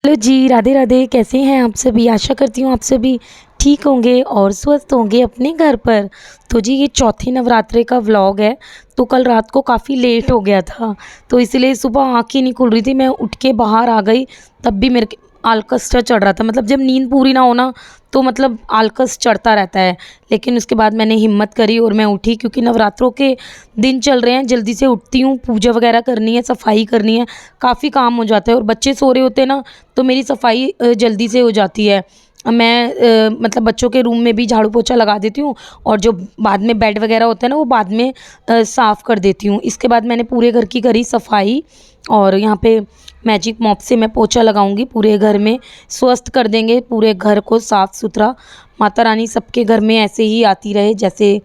Hello जी, राधे राधे। कैसे हैं आप सभी? आशा करती हूँ आप सभी ठीक होंगे और स्वस्थ होंगे अपने घर पर। तो जी, ये चौथे नवरात्रे का व्लॉग है। तो कल रात को काफ़ी लेट हो गया था, तो इसलिए सुबह आँख ही नहीं खुल रही थी। मैं उठ के बाहर आ गई, तब भी मेरे आलकस सा चढ़ रहा था। मतलब जब नींद पूरी ना हो ना, तो मतलब आलकस चढ़ता रहता है। लेकिन उसके बाद मैंने हिम्मत करी और मैं उठी, क्योंकि नवरात्रों के दिन चल रहे हैं। जल्दी से उठती हूँ, पूजा वगैरह करनी है, सफाई करनी है, काफ़ी काम हो जाता है। और बच्चे सो रहे होते हैं ना, तो मेरी सफाई जल्दी से हो जाती है। मैं मतलब बच्चों के रूम में भी झाड़ू पोछा लगा देती हूँ, और जो बाद में बेड वगैरह होता है ना, वो बाद में साफ़ कर देती हूँ। इसके बाद मैंने पूरे घर की करी सफाई, और यहाँ पे मैजिक मॉप से मैं पोछा लगाऊंगी पूरे घर में। स्वस्थ कर देंगे पूरे घर को साफ़ सुथरा। माता रानी सबके घर में ऐसे ही आती रहे जैसे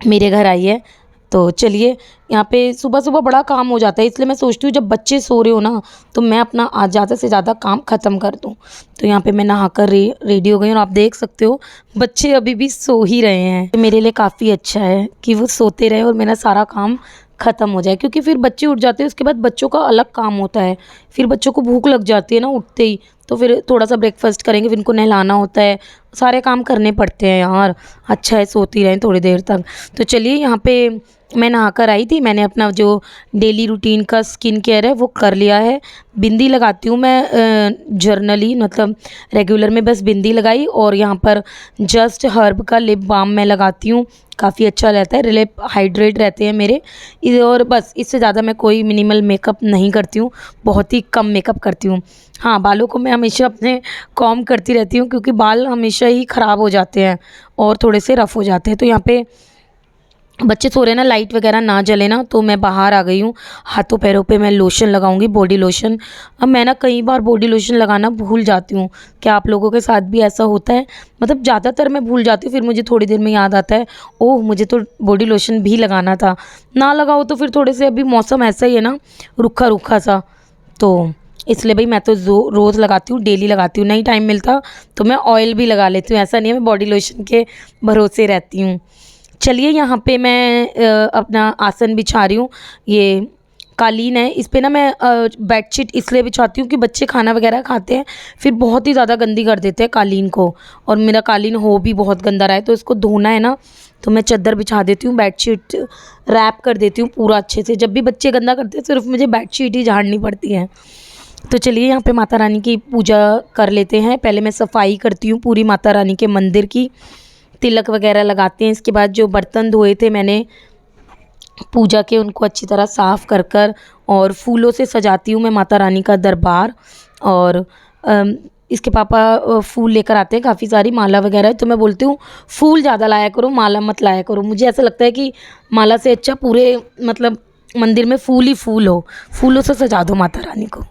मेरे घर आई है। तो चलिए, यहाँ पे सुबह सुबह बड़ा काम हो जाता है, इसलिए मैं सोचती हूँ जब बच्चे सो रहे हो ना, तो मैं अपना आज ज़्यादा से ज़्यादा काम ख़त्म कर दूँ। तो यहाँ पे मैं नहाकर रेडी हो गई, और आप देख सकते हो बच्चे अभी भी सो ही रहे हैं। तो मेरे लिए काफ़ी अच्छा है कि वो सोते रहे और मेरा सारा काम ख़त्म हो जाए, क्योंकि फिर बच्चे उठ जाते हैं, उसके बाद बच्चों का अलग काम होता है। फिर बच्चों को भूख लग जाती है ना उठते ही, तो फिर थोड़ा सा ब्रेकफास्ट करेंगे, फिर इनको नहलाना होता है, सारे काम करने पड़ते हैं यार। अच्छा है सोती रहें थोड़ी देर तक। तो चलिए, यहाँ पे मैं नहाकर आई थी। मैंने अपना जो डेली रूटीन का स्किन केयर है वो कर लिया है। बिंदी लगाती हूँ मैं जर्नली, मतलब रेगुलर में बस बिंदी लगाई, और यहाँ पर जस्ट हर्ब का लिप बाम मैं लगाती हूँ। काफ़ी अच्छा रहता है, लिप हाइड्रेट रहते हैं मेरे। और बस इससे ज़्यादा मैं कोई मिनिमल मेकअप नहीं करती हूँ, बहुत ही कम मेकअप करती हूँ। हाँ, बालों को मैं हमेशा अपने कॉम करती रहती हूँ, क्योंकि बाल हमेशा ही ख़राब हो जाते हैं और थोड़े से रफ़ हो जाते हैं। तो यहाँ पे बच्चे सो रहे हैं ना, लाइट वगैरह ना जले ना, तो मैं बाहर आ गई हूँ। हाथों पैरों पे मैं लोशन लगाऊंगी, बॉडी लोशन। अब मैं ना कई बार बॉडी लोशन लगाना भूल जाती हूँ। क्या आप लोगों के साथ भी ऐसा होता है? मतलब ज़्यादातर मैं भूल जाती हूँ, फिर मुझे थोड़ी देर में याद आता है, ओह मुझे तो बॉडी लोशन भी लगाना था। ना लगाओ तो फिर थोड़े से, अभी मौसम ऐसा ही है ना, रूखा रूखा सा, तो इसलिए भाई मैं तो रोज़ लगाती हूँ, डेली लगाती हूँ। नहीं टाइम मिलता तो मैं ऑयल भी लगा लेती हूँ, ऐसा नहीं है मैं बॉडी लोशन के भरोसे रहती हूँ। चलिए, यहाँ पे मैं अपना आसन बिछा रही हूँ। ये कालीन है, इस पे ना मैं बेडशीट इसलिए बिछाती हूँ कि बच्चे खाना वगैरह खाते हैं, फिर बहुत ही ज़्यादा गंदी कर देते हैं कालीन को। और मेरा कालीन हो भी बहुत गंदा रहा है, तो इसको धोना है ना, तो मैं चादर बिछा देती हूँ, बेडशीट रैप कर देती हूँ पूरा अच्छे से। जब भी बच्चे गंदा करते हैं, सिर्फ मुझे बेडशीट ही झाड़नी पड़ती है। तो चलिए, यहाँ पे माता रानी की पूजा कर लेते हैं। पहले मैं सफाई करती हूँ पूरी माता रानी के मंदिर की, तिलक वगैरह लगाते हैं। इसके बाद जो बर्तन धोए थे मैंने पूजा के, उनको अच्छी तरह साफ़ कर कर और फूलों से सजाती हूँ मैं माता रानी का दरबार। और इसके पापा फूल लेकर आते हैं, काफ़ी सारी माला वगैरह, तो मैं बोलती हूँ फूल ज़्यादा लाया करो, माला मत लाया करो। मुझे ऐसा लगता है कि माला से अच्छा पूरे मतलब मंदिर में फूल ही फूल हो, फूलों से सजा दो माता रानी को।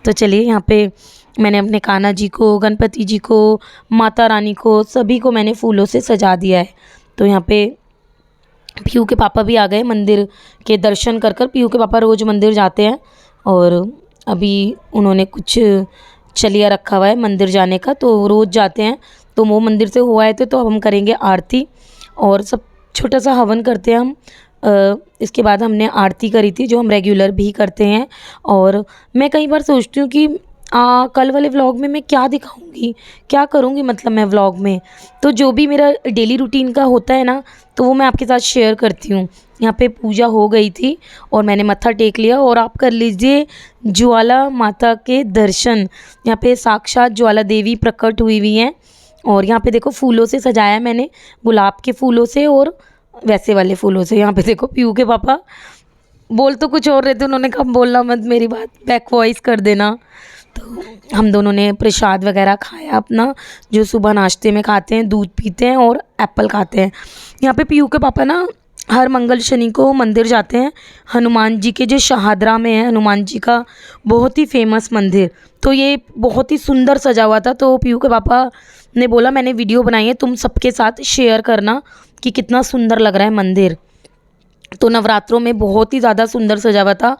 तो चलिए, यहाँ पे मैंने अपने कान्हा जी को, गणपति जी को, माता रानी को, सभी को मैंने फूलों से सजा दिया है। तो यहाँ पे पीयू के पापा भी आ गए मंदिर के दर्शन कर कर। पीयू के पापा रोज़ मंदिर जाते हैं, और अभी उन्होंने कुछ चलिया रखा हुआ है मंदिर जाने का, तो रोज़ जाते हैं। तो वो मंदिर से हो आए थे, तो अब हम करेंगे आरती, और सब छोटा सा हवन करते हैं हम। इसके बाद हमने आरती करी थी, जो हम रेगुलर भी करते हैं। और मैं कई बार सोचती हूँ कि कल वाले व्लॉग में मैं क्या दिखाऊंगी, क्या करूँगी, मतलब मैं व्लॉग में। तो जो भी मेरा डेली रूटीन का होता है ना, तो वो मैं आपके साथ शेयर करती हूँ। यहाँ पे पूजा हो गई थी, और मैंने मत्था टेक लिया, और आप कर लीजिए ज्वाला माता के दर्शन। यहाँ पे साक्षात ज्वाला देवी प्रकट हुई हुई हैं। और यहाँ पे देखो फूलों से सजाया मैंने, गुलाब के फूलों से और वैसे वाले फूलों से। यहाँ पे देखो पीयू के पापा बोल तो कुछ और रहे थे, उन्होंने कहा बोलना मत, मेरी बात बैक वॉइस कर देना। तो हम दोनों ने प्रसाद वगैरह खाया अपना, जो सुबह नाश्ते में खाते हैं, दूध पीते हैं और एप्पल खाते हैं। यहाँ पे पीयू के पापा ना हर मंगल शनि को मंदिर जाते हैं, हनुमान जी के जो शहादरा में है, हनुमान जी का बहुत ही फेमस मंदिर। तो ये बहुत ही सुंदर सजा हुआ था, तो पीयू के पापा ने बोला मैंने वीडियो बनाई है, तुम सबके साथ शेयर करना कि कितना सुंदर लग रहा है मंदिर। तो नवरात्रों में बहुत ही ज़्यादा सुंदर सजा हुआ था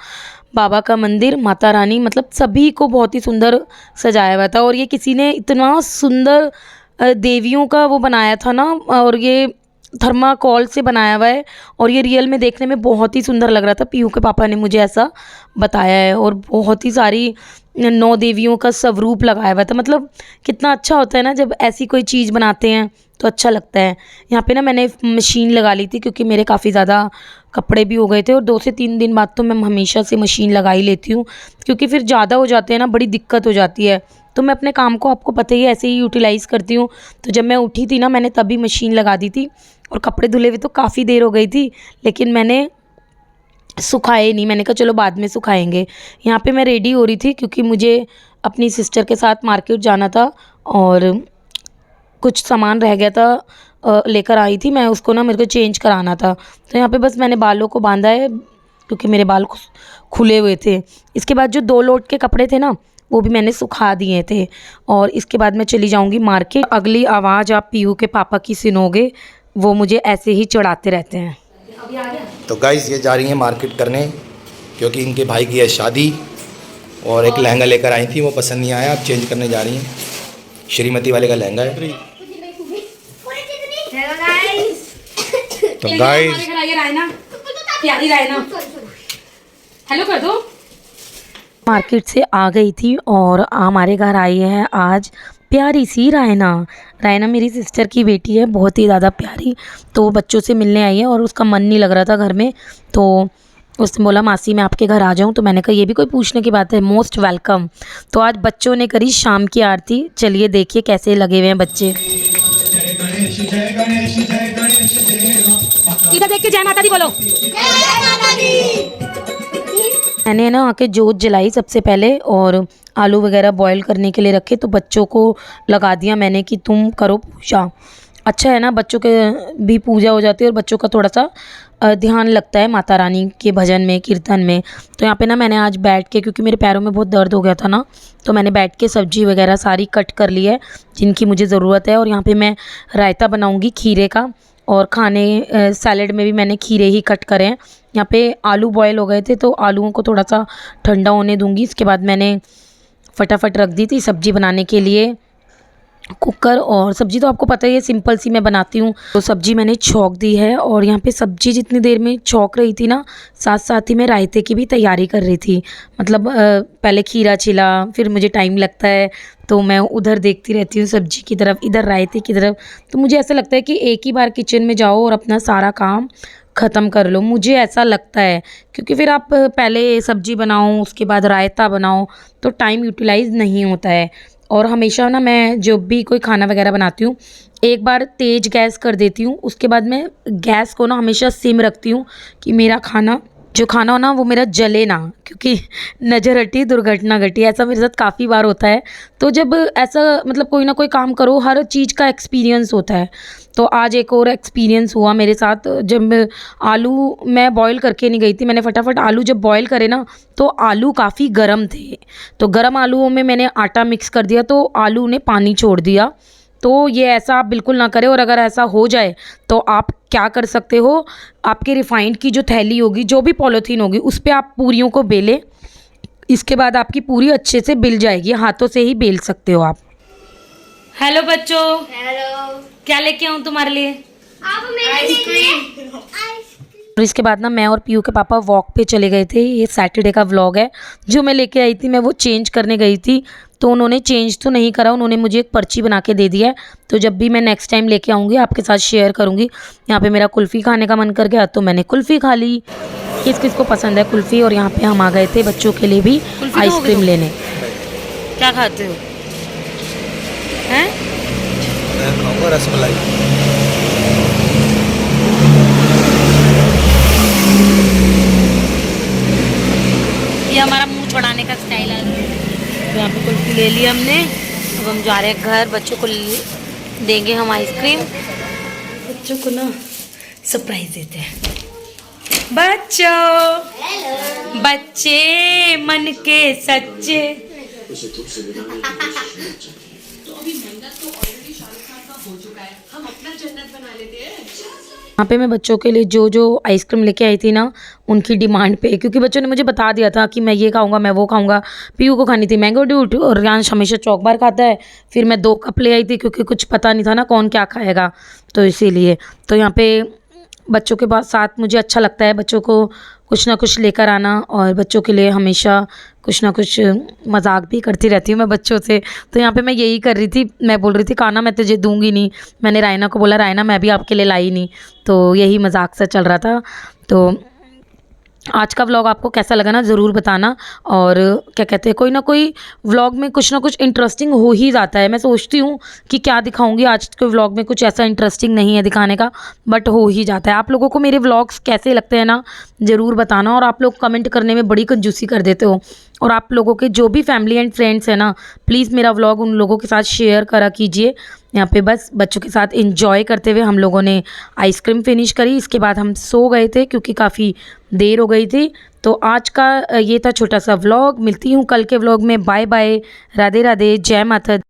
बाबा का मंदिर, माता रानी, मतलब सभी को बहुत ही सुंदर सजाया हुआ था। और ये किसी ने इतना सुंदर देवियों का वो बनाया था ना, और ये थर्माकोल से बनाया हुआ है, और ये रियल में देखने में बहुत ही सुंदर लग रहा था। पीयू के पापा ने मुझे ऐसा बताया है। और बहुत ही सारी 9 देवियों का स्वरूप लगाया हुआ था। मतलब कितना अच्छा होता है ना जब ऐसी कोई चीज़ बनाते हैं तो अच्छा लगता है। यहाँ पे ना मैंने मशीन लगा ली थी क्योंकि मेरे काफ़ी ज़्यादा कपड़े भी हो गए थे, और 2 से 3 दिन बाद तो मैं हमेशा से मशीन लगा ही लेती हूँ, क्योंकि फिर ज़्यादा हो जाते हैं ना, बड़ी दिक्कत हो जाती है। तो मैं अपने काम को, आपको पता ही है, ऐसे ही यूटिलाइज़ करती हूँ। तो जब मैं उठी थी ना, मैंने तभी मशीन लगा दी थी, और कपड़े धुले हुए तो काफ़ी देर हो गई थी, लेकिन मैंने सुखाए नहीं। मैंने कहा चलो बाद में सुखाएंगे। यहाँ पे मैं रेडी हो रही थी क्योंकि मुझे अपनी सिस्टर के साथ मार्केट जाना था, और कुछ सामान रह गया था, लेकर आई थी मैं उसको ना, मेरे को चेंज कराना था। तो यहाँ पे बस मैंने बालों को बांधा है क्योंकि मेरे बाल खुले हुए थे। इसके बाद जो 2 लोट के कपड़े थे ना, वो भी मैंने सुखा दिए थे, और इसके बाद मैं चली जाऊँगी मार्केट। अगली आवाज़ आप पीयू के पापा की सुनोगे, वो मुझे ऐसे ही चिढ़ाते रहते हैं। तो गाइस ये जा रही हैं मार्केट करने, क्योंकि इनके भाई की है शादी, और एक लहंगा लेकर आई थी, वो पसंद नहीं आया, अब चेंज करने जा रही हैं। श्रीमती वाले का लहंगा है। तो गाइस हेलो कर दो। मार्केट से आ गई थी और हमारे घर आई है आज प्यारी सी रायना। रायना मेरी सिस्टर की बेटी है, बहुत ही ज़्यादा प्यारी। तो वो बच्चों से मिलने आई है और उसका मन नहीं लग रहा था घर में, तो उसने बोला मासी मैं आपके घर आ जाऊं। तो मैंने कहा ये भी कोई पूछने की बात है, मोस्ट वेलकम। तो आज बच्चों ने करी शाम की आरती। चलिए देखिए कैसे लगे हुए हैं बच्चे। इधर देख के जय माता दी बोलो। मैंने ना आके जोत जलाई सबसे पहले, और आलू वगैरह बॉईल करने के लिए रखे, तो बच्चों को लगा दिया मैंने कि तुम करो पूजा। अच्छा है ना, बच्चों के भी पूजा हो जाती है और बच्चों का थोड़ा सा ध्यान लगता है माता रानी के भजन में, कीर्तन में। तो यहाँ पे ना मैंने आज बैठ के, क्योंकि मेरे पैरों में बहुत दर्द हो गया था ना, तो मैंने बैठ के सब्जी वगैरह सारी कट कर ली है जिनकी मुझे ज़रूरत है। और यहाँ पे मैं रायता बनाऊँगी खीरे का, और खाने सैलेड में भी मैंने खीरे ही कट करे हैं। यहाँ पे आलू बॉयल हो गए थे, तो आलूओं को थोड़ा सा ठंडा होने दूँगी। इसके बाद मैंने फटाफट रख दी थी सब्ज़ी बनाने के लिए कुकर। और सब्ज़ी तो आपको पता ही है सिंपल सी मैं बनाती हूँ। तो सब्ज़ी मैंने छौंक दी है, और यहाँ पे सब्ज़ी जितनी देर में छौंक रही थी ना, साथ साथ ही मैं रायते की भी तैयारी कर रही थी। मतलब पहले खीरा छिला, फिर मुझे टाइम लगता है तो मैं उधर देखती रहती हूँ सब्ज़ी की तरफ, इधर रायते की तरफ। तो मुझे ऐसा लगता है कि एक ही बार किचन में जाओ और अपना सारा काम ख़त्म कर लो, मुझे ऐसा लगता है। क्योंकि फिर आप पहले सब्ज़ी बनाओ, उसके बाद रायता बनाओ, तो टाइम यूटिलाइज़ नहीं होता है। और हमेशा ना मैं जब भी कोई खाना वगैरह बनाती हूँ, एक बार तेज़ गैस कर देती हूँ, उसके बाद मैं गैस को ना हमेशा सिम रखती हूँ कि मेरा खाना जो खाना हो ना वो मेरा जले ना, क्योंकि नज़र हटी दुर्घटना घटी, ऐसा मेरे साथ काफ़ी बार होता है। तो जब ऐसा मतलब कोई ना कोई काम करो, हर चीज़ का एक्सपीरियंस होता है। तो आज एक और एक्सपीरियंस हुआ मेरे साथ, जब आलू मैं बॉईल करके नहीं गई थी, मैंने फटाफट आलू जब बॉईल करे ना, तो आलू काफ़ी गर्म थे। तो गर्म आलूओं में मैंने आटा मिक्स कर दिया, तो आलू ने पानी छोड़ दिया। तो ये ऐसा आप बिल्कुल ना करें, और अगर ऐसा हो जाए तो आप क्या कर सकते हो, आपके रिफाइंड की जो थैली होगी, जो भी पॉलीथीन होगी, उस पे आप पूरियों को बेलें। इसके बाद आपकी पूरी अच्छे से बिल जाएगी, हाथों से ही बेल सकते हो आप। हेलो बच्चों, हेलो, क्या लेके आऊँ तुम्हारे लिए? आप मेरे लिए और इसके बाद ना मैं और पीयू के पापा वॉक पे चले गए थे। ये सैटरडे का व्लॉग है। जो मैं लेके आई थी, मैं वो चेंज करने गई थी, तो उन्होंने चेंज तो नहीं करा, उन्होंने मुझे एक पर्ची बना के दे दिया है। तो जब भी मैं नेक्स्ट टाइम लेके आऊँगी आपके साथ शेयर करूँगी। यहाँ पे मेरा कुल्फ़ी खाने का मन कर गया तो मैंने कुल्फ़ी खा ली। किस किस को पसंद है कुल्फ़ी। और यहाँ पे हम आ गए थे बच्चों के लिए भी आइसक्रीम लेने। क्या खाते हो? हैं? रसमलाई। ये हमारा मुंह छुड़ाने का स्टाइल है। तो यहाँ पे कुल्फ़ी ले ली हमने, अब हम जा रहे हैं घर। बच्चों को देंगे हम आइसक्रीम। बच्चों को ना सरप्राइज देते हैं। बच्चों, बच्चे मन के सच्चे। यहाँ पे मैं बच्चों के लिए जो जो आइसक्रीम लेके आई थी ना, उनकी डिमांड पे, क्योंकि बच्चों ने मुझे बता दिया था कि मैं ये खाऊंगा, मैं वो खाऊंगा। पीयू को खानी थी मैंगो ड्यूट, और रियांश हमेशा चॉकबार खाता है। फिर मैं 2 कप ले आई थी, क्योंकि कुछ पता नहीं था ना कौन क्या खाएगा, तो इसीलिए। तो यहाँ पे बच्चों के साथ मुझे अच्छा लगता है बच्चों को कुछ ना कुछ लेकर आना, और बच्चों के लिए हमेशा कुछ ना कुछ मजाक भी करती रहती हूँ मैं बच्चों से। तो यहाँ पे मैं यही कर रही थी, मैं बोल रही थी काना मैं तुझे दूंगी नहीं। मैंने रायना को बोला रायना मैं भी आपके लिए लाई नहीं। तो यही मजाक सा चल रहा था। तो आज का व्लॉग आपको कैसा लगा ना ज़रूर बताना। और क्या कहते हैं, कोई ना कोई व्लॉग में कुछ ना कुछ इंटरेस्टिंग हो ही जाता है। मैं सोचती हूँ कि क्या दिखाऊंगी, आज के व्लॉग में कुछ ऐसा इंटरेस्टिंग नहीं है दिखाने का, बट हो ही जाता है। आप लोगों को मेरे व्लॉग्स कैसे लगते हैं ना ज़रूर बताना। और आप लोग कमेंट करने में बड़ी कंजूसी कर देते हो। और आप लोगों के जो भी फैमिली एंड फ्रेंड्स हैं ना, प्लीज़ मेरा व्लॉग उन लोगों के साथ शेयर करा कीजिए। यहाँ पे बस बच्चों के साथ इंजॉय करते हुए हम लोगों ने आइसक्रीम फिनिश करी। इसके बाद हम सो गए थे क्योंकि काफ़ी देर हो गई थी। तो आज का ये था छोटा सा व्लॉग। मिलती हूँ कल के व्लॉग में। बाय बाय, राधे राधे, जय माता दी।